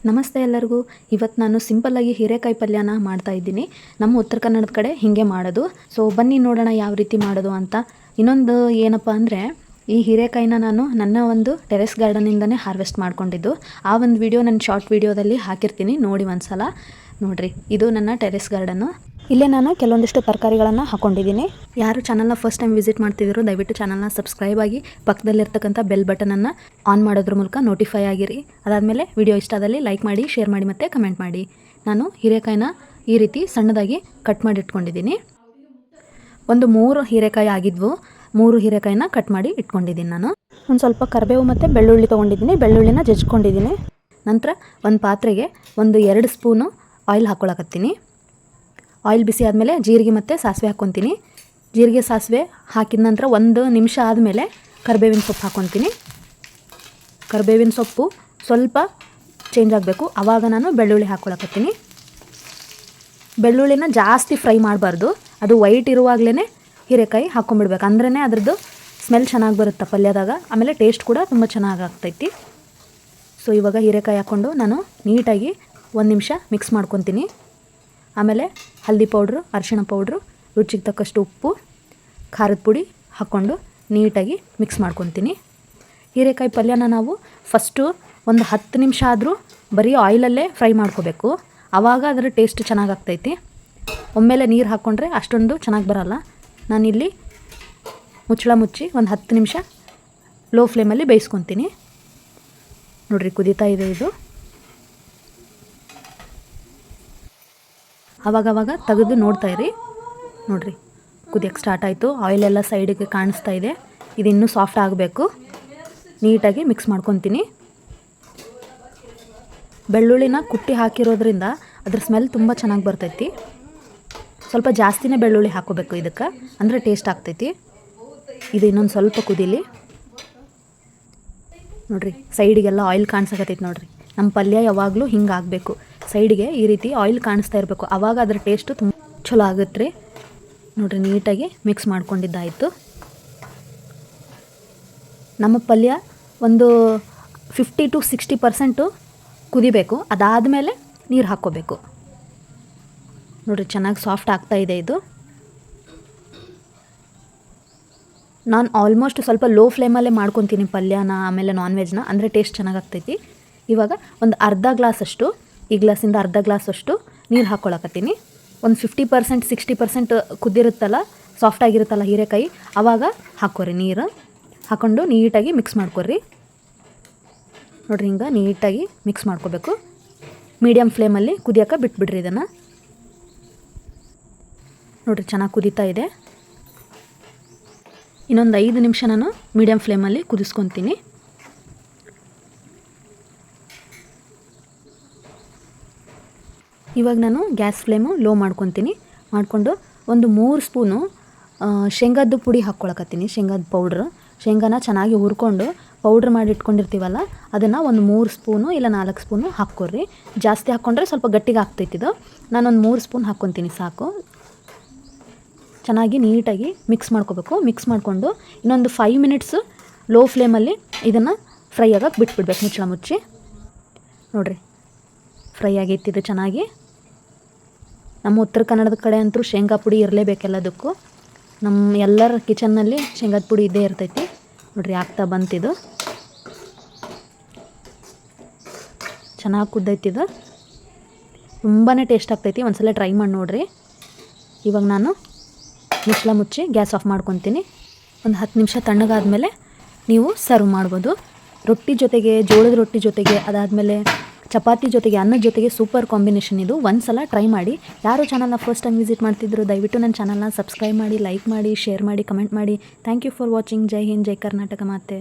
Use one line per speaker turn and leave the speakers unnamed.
ನಮಸ್ತೆ ಎಲ್ಲರಿಗೂ. ಇವತ್ತು ನಾನು ಸಿಂಪಲ್ಲಾಗಿ ಹೀರೆಕಾಯಿ ಪಲ್ಯನ ಮಾಡ್ತಾ ಇದ್ದೀನಿ. ನಮ್ಮ ಉತ್ತರ ಕನ್ನಡದ ಕಡೆ ಹೀಗೆ ಮಾಡೋದು. ಸೊ ಬನ್ನಿ ನೋಡೋಣ ಯಾವ ರೀತಿ ಮಾಡೋದು ಅಂತ. ಇನ್ನೊಂದು ಏನಪ್ಪ ಅಂದರೆ, ಈ ಹೀರೆಕಾಯಿನ ನಾನು ನನ್ನ ಒಂದು ಟೆರೆಸ್ ಗಾರ್ಡನಿಂದನೇ ಹಾರ್ವೆಸ್ಟ್ ಮಾಡ್ಕೊಂಡಿದ್ದು. ಆ ಒಂದು ವಿಡಿಯೋ ನನ್ನ ಶಾರ್ಟ್ ವಿಡಿಯೋದಲ್ಲಿ ಹಾಕಿರ್ತೀನಿ, ನೋಡಿ ಒಂದು ಸಲ ನೋಡಿರಿ. ಇದು ನನ್ನ ಟೆರೆಸ್ ಗಾರ್ಡನ್ನು. ಇಲ್ಲೇ ನಾನು ಕೆಲವೊಂದಿಷ್ಟು ತರಕಾರಿಗಳನ್ನು ಹಾಕ್ಕೊಂಡಿದ್ದೀನಿ. ಯಾರು ಚಾನಲ್ನ ಫಸ್ಟ್ ಟೈಮ್ ವಿಸಿಟ್ ಮಾಡ್ತಿದ್ದೀರೋ ದಯವಿಟ್ಟು ಚಾನಲ್ನ ಸಬ್ಸ್ಕ್ರೈಬ್ ಆಗಿ ಪಕ್ಕದಲ್ಲಿರ್ತಕ್ಕಂಥ ಬೆಲ್ ಬಟನನ್ನು ಆನ್ ಮಾಡೋದ್ರ ಮೂಲಕ ನೋಟಿಫೈ ಆಗಿರಿ. ಅದಾದಮೇಲೆ ವಿಡಿಯೋ ಇಷ್ಟ ಆದಲ್ಲಿ ಲೈಕ್ ಮಾಡಿ, ಶೇರ್ ಮಾಡಿ ಮತ್ತು ಕಮೆಂಟ್ ಮಾಡಿ. ನಾನು ಹೀರೆಕಾಯಿನ ಈ ರೀತಿ ಸಣ್ಣದಾಗಿ ಕಟ್ ಮಾಡಿ ಇಟ್ಕೊಂಡಿದ್ದೀನಿ. ಒಂದು 3 ಹೀರೆಕಾಯಿ ಆಗಿದ್ವು. 3 ಹೀರೆಕಾಯಿನ ಕಟ್ ಮಾಡಿ ಇಟ್ಕೊಂಡಿದ್ದೀನಿ. ನಾನು ಒಂದು ಸ್ವಲ್ಪ ಕರಿಬೇವು ಮತ್ತು ಬೆಳ್ಳುಳ್ಳಿ ತೊಗೊಂಡಿದ್ದೀನಿ. ಬೆಳ್ಳುಳ್ಳಿನ ಜಜ್ಕೊಂಡಿದ್ದೀನಿ. ನಂತರ ಒಂದು ಪಾತ್ರೆಗೆ ಒಂದು 2 ಸ್ಪೂನು ಆಯಿಲ್ ಹಾಕ್ಕೊಳಕತ್ತೀನಿ. ಆಯಿಲ್ ಬಿಸಿ ಆದಮೇಲೆ ಜೀರಿಗೆ ಮತ್ತು ಸಾಸಿವೆ ಹಾಕ್ಕೊತೀನಿ. ಜೀರಿಗೆ ಸಾಸಿವೆ ಹಾಕಿದ ನಂತರ 1 ನಿಮಿಷ ಆದಮೇಲೆ ಕರಿಬೇವಿನ ಸೊಪ್ಪು ಹಾಕ್ಕೊತೀನಿ. ಕರಿಬೇವಿನ ಸೊಪ್ಪು ಸ್ವಲ್ಪ ಚೇಂಜ್ ಆಗಬೇಕು, ಆವಾಗ ನಾನು ಬೆಳ್ಳುಳ್ಳಿ ಹಾಕ್ಕೊಳಕತ್ತೀನಿ. ಬೆಳ್ಳುಳ್ಳಿನ ಜಾಸ್ತಿ ಫ್ರೈ ಮಾಡಬಾರ್ದು, ಅದು ವೈಟ್ ಇರುವಾಗಲೇ ಹೀರೆಕಾಯಿ ಹಾಕ್ಕೊಂಬಿಡ್ಬೇಕು. ಅಂದ್ರೇ ಅದ್ರದ್ದು ಸ್ಮೆಲ್ ಚೆನ್ನಾಗಿ ಬರುತ್ತೆ ಪಲ್ಯದಾಗ. ಆಮೇಲೆ ಟೇಸ್ಟ್ ಕೂಡ ತುಂಬ ಚೆನ್ನಾಗಿ ಆಗ್ತೈತಿ. ಸೊ ಇವಾಗ ಹೀರೆಕಾಯಿ ಹಾಕ್ಕೊಂಡು ನಾನು ನೀಟಾಗಿ 1 ನಿಮಿಷ ಮಿಕ್ಸ್ ಮಾಡ್ಕೊತೀನಿ. ಆಮೇಲೆ ಹಲ್ದಿ ಪೌಡ್ರು, ಅರಿಶಿಣ ಪೌಡ್ರು, ರುಚಿಗೆ ತಕ್ಕಷ್ಟು ಉಪ್ಪು, ಖಾರದ ಪುಡಿ ಹಾಕ್ಕೊಂಡು ನೀಟಾಗಿ ಮಿಕ್ಸ್ ಮಾಡ್ಕೊತೀನಿ. ಹೀರೆಕಾಯಿ ಪಲ್ಯನ ನಾವು ಫಸ್ಟು ಒಂದು 10 ನಿಮಿಷ ಆದರೂ ಬರೀ ಆಯಿಲಲ್ಲೇ ಫ್ರೈ ಮಾಡ್ಕೋಬೇಕು, ಆವಾಗ ಅದರ ಟೇಸ್ಟ್ ಚೆನ್ನಾಗಾಗ್ತೈತಿ. ಒಮ್ಮೆಲೆ ನೀರು ಹಾಕ್ಕೊಂಡ್ರೆ ಅಷ್ಟೊಂದು ಚೆನ್ನಾಗಿ ಬರೋಲ್ಲ. ನಾನಿಲ್ಲಿ ಮುಚ್ಚಳ ಮುಚ್ಚಿ ಒಂದು 10 ನಿಮಿಷ ಲೋ ಫ್ಲೇಮಲ್ಲಿ ಬೇಯಿಸ್ಕೊತೀನಿ. ನೋಡಿರಿ, ಕುದೀತಾ ಇದೆ ಇದು. ಆವಾಗವಾಗ ತೆಗೆದು ನೋಡ್ತಾಯಿರಿ. ನೋಡಿರಿ, ಕುದಿಯೋಕ್ಕೆ ಸ್ಟಾರ್ಟ್ ಆಯಿತು. ಆಯಿಲೆಲ್ಲ ಸೈಡಿಗೆ ಕಾಣಿಸ್ತಾ ಇದೆ. ಇದು ಇನ್ನೂ ಸಾಫ್ಟ್ ಆಗಬೇಕು. ನೀಟಾಗಿ ಮಿಕ್ಸ್ ಮಾಡ್ಕೊತೀನಿ. ಬೆಳ್ಳುಳ್ಳಿನ ಕುಟ್ಟಿ ಹಾಕಿರೋದ್ರಿಂದ ಅದ್ರ ಸ್ಮೆಲ್ ತುಂಬ ಚೆನ್ನಾಗಿ ಬರ್ತೈತಿ. ಸ್ವಲ್ಪ ಜಾಸ್ತಿನೇ ಬೆಳ್ಳುಳ್ಳಿ ಹಾಕೋಬೇಕು ಇದಕ್ಕೆ, ಅಂದರೆ ಟೇಸ್ಟ್ ಆಗ್ತೈತಿ. ಇದು ಇನ್ನೊಂದು ಸ್ವಲ್ಪ ಕುದೀಲಿ. ನೋಡಿರಿ, ಸೈಡಿಗೆಲ್ಲ ಆಯಿಲ್ ಕಾಣಿಸಕತ್ತೈತಿ. ನೋಡಿರಿ, ನಮ್ಮ ಪಲ್ಯ ಯಾವಾಗಲೂ ಹಿಂಗೆ ಆಗಬೇಕು. ಸೈಡಿಗೆ ಈ ರೀತಿ ಆಯಿಲ್ ಕಾಣಿಸ್ತಾ ಇರಬೇಕು, ಆವಾಗ ಅದರ ಟೇಸ್ಟು ತುಂಬ ಚಲೋ ಆಗುತ್ತೆ ರೀ. ನೋಡಿರಿ, ನೀಟಾಗಿ ಮಿಕ್ಸ್ ಮಾಡ್ಕೊಂಡಿದ್ದಾಯಿತು. ನಮ್ಮ ಪಲ್ಯ ಒಂದು 50 to 60% ಕುದಿಬೇಕು. ಅದಾದಮೇಲೆ ನೀರು ಹಾಕ್ಕೋಬೇಕು. ನೋಡಿರಿ, ಚೆನ್ನಾಗಿ ಸಾಫ್ಟ್ ಆಗ್ತಾಯಿದೆ ಇದು. ನಾನು ಆಲ್ಮೋಸ್ಟ್ ಸ್ವಲ್ಪ ಲೋ ಫ್ಲೇಮಲ್ಲೇ ಮಾಡ್ಕೊತೀನಿ ಪಲ್ಯನ, ಆಮೇಲೆ ನಾನ್ ವೆಜ್ನ, ಅಂದರೆ ಟೇಸ್ಟ್ ಚೆನ್ನಾಗಾಗ್ತೈತಿ. ಇವಾಗ ಒಂದು ಅರ್ಧ ಗ್ಲಾಸಷ್ಟು, ಈ ಗ್ಲಾಸಿಂದ ಅರ್ಧ ಗ್ಲಾಸಷ್ಟು ನೀರು ಹಾಕ್ಕೊಳಕತ್ತೀನಿ. ಒಂದು 50% 60% ಕುದ್ದಿರುತ್ತಲ್ಲ, ಸಾಫ್ಟಾಗಿರುತ್ತಲ್ಲ ಹೀರೆಕಾಯಿ, ಆವಾಗ ಹಾಕ್ಕೊರಿ. ನೀರು ಹಾಕ್ಕೊಂಡು ನೀಟಾಗಿ ಮಿಕ್ಸ್ ಮಾಡ್ಕೊರಿ. ನೋಡಿರಿ, ಹಿಂಗೆ ನೀಟಾಗಿ ಮಿಕ್ಸ್ ಮಾಡ್ಕೋಬೇಕು. ಮೀಡಿಯಮ್ ಫ್ಲೇಮಲ್ಲಿ ಕುದಿಯೋಕೆ ಬಿಟ್ಬಿಡ್ರಿ ಇದನ್ನು. ನೋಡಿರಿ, ಚೆನ್ನಾಗಿ ಕುದೀತಾ ಇದೆ. ಇನ್ನೊಂದು 5 ನಿಮಿಷ ನಾನು ಮೀಡಿಯಮ್ ಫ್ಲೇಮಲ್ಲಿ ಕುದಿಸ್ಕೊತೀನಿ. ಇವಾಗ ನಾನು ಗ್ಯಾಸ್ ಫ್ಲೇಮು ಲೋ ಮಾಡ್ಕೊತೀನಿ. ಮಾಡಿಕೊಂಡು ಒಂದು 3 ಸ್ಪೂನು ಶೇಂಗಾದ ಪುಡಿ ಹಾಕ್ಕೊಳಕತ್ತೀನಿ. ಶೇಂಗಾದ ಪೌಡ್ರು. ಶೇಂಗಾನ ಚೆನ್ನಾಗಿ ಹುರ್ಕೊಂಡು ಪೌಡ್ರ್ ಮಾಡಿ ಇಟ್ಕೊಂಡಿರ್ತೀವಲ್ಲ, ಅದನ್ನು ಒಂದು 3 ಸ್ಪೂನು ಇಲ್ಲ 4 ಸ್ಪೂನು ಹಾಕ್ಕೊಡ್ರಿ. ಜಾಸ್ತಿ ಹಾಕ್ಕೊಂಡ್ರೆ ಸ್ವಲ್ಪ ಗಟ್ಟಿಗೆ ಆಗ್ತೈತಿದು. ನಾನೊಂದು 3 ಸ್ಪೂನ್ ಹಾಕ್ಕೊತೀನಿ ಸಾಕು. ಚೆನ್ನಾಗಿ ನೀಟಾಗಿ ಮಿಕ್ಸ್ ಮಾಡ್ಕೋಬೇಕು. ಮಿಕ್ಸ್ ಮಾಡಿಕೊಂಡು ಇನ್ನೊಂದು 5 ಮಿನಿಟ್ಸು ಲೋ ಫ್ಲೇಮಲ್ಲಿ ಇದನ್ನು ಫ್ರೈ ಆಗೋಕ್ಕೆ ಬಿಟ್ಬಿಡ್ಬೇಕು, ಮುಚ್ಚಳ ಮುಚ್ಚಿ. ನೋಡಿರಿ, ಫ್ರೈ ಆಗೈತಿದು ಚೆನ್ನಾಗಿ. ನಮ್ಮ ಉತ್ತರ ಕನ್ನಡದ ಕಡೆ ಅಂತೂ ಶೇಂಗಾ ಪುಡಿ ಇರಲೇಬೇಕೆಲ್ಲದಕ್ಕೂ. ನಮ್ಮ ಎಲ್ಲರ ಕಿಚನ್ನಲ್ಲಿ ಶೇಂಗಾದ ಪುಡಿ ಇದ್ದೇ ಇರ್ತೈತಿ. ನೋಡಿರಿ, ಆಗ್ತಾ ಬಂತಿದು. ಚೆನ್ನಾಗಿ ಕುದ್ದೈತಿದು. ತುಂಬಾ ಟೇಸ್ಟ್ ಆಗ್ತೈತಿ. ಒಂದು ಸಲ ಟ್ರೈ ಮಾಡಿ ನೋಡಿರಿ. ಇವಾಗ ನಾನು ಮುಚ್ಚಳ ಮುಚ್ಚಿ ಗ್ಯಾಸ್ ಆಫ್ ಮಾಡ್ಕೊತೀನಿ. ಒಂದು 10 ನಿಮಿಷ ತಣ್ಣಗಾದ್ಮೇಲೆ ನೀವು ಸರ್ವ್ ಮಾಡ್ಬೋದು. ರೊಟ್ಟಿ ಜೊತೆಗೆ, ಜೋಳದ ರೊಟ್ಟಿ ಜೊತೆಗೆ, ಅದಾದಮೇಲೆ ಚಪಾತಿ ಜೊತೆಗೆ, ಅನ್ನದ ಜೊತೆಗೆ ಸೂಪರ್ ಕಾಂಬಿನೇಷನ್ ಇದು. ಒಂದು ಸಲ ಟ್ರೈ ಮಾಡಿ. ಯಾರು ಚಾನಲ್ನ ಫಸ್ಟ್ ಟೈಮ್ ವಿಸಿಟ್ ಮಾಡ್ತಿದ್ರು ದಯವಿಟ್ಟು ನನ್ನ ಚಾನಲ್ನ ಸಬ್ಸ್ಕ್ರೈಬ್ ಮಾಡಿ, ಲೈಕ್ ಮಾಡಿ, ಶೇರ್ ಮಾಡಿ, ಕಮೆಂಟ್ ಮಾಡಿ. Thank you for watching. ಜೈ ಹಿಂದ್, ಜೈ ಕರ್ನಾಟಕ ಮಾತೆ.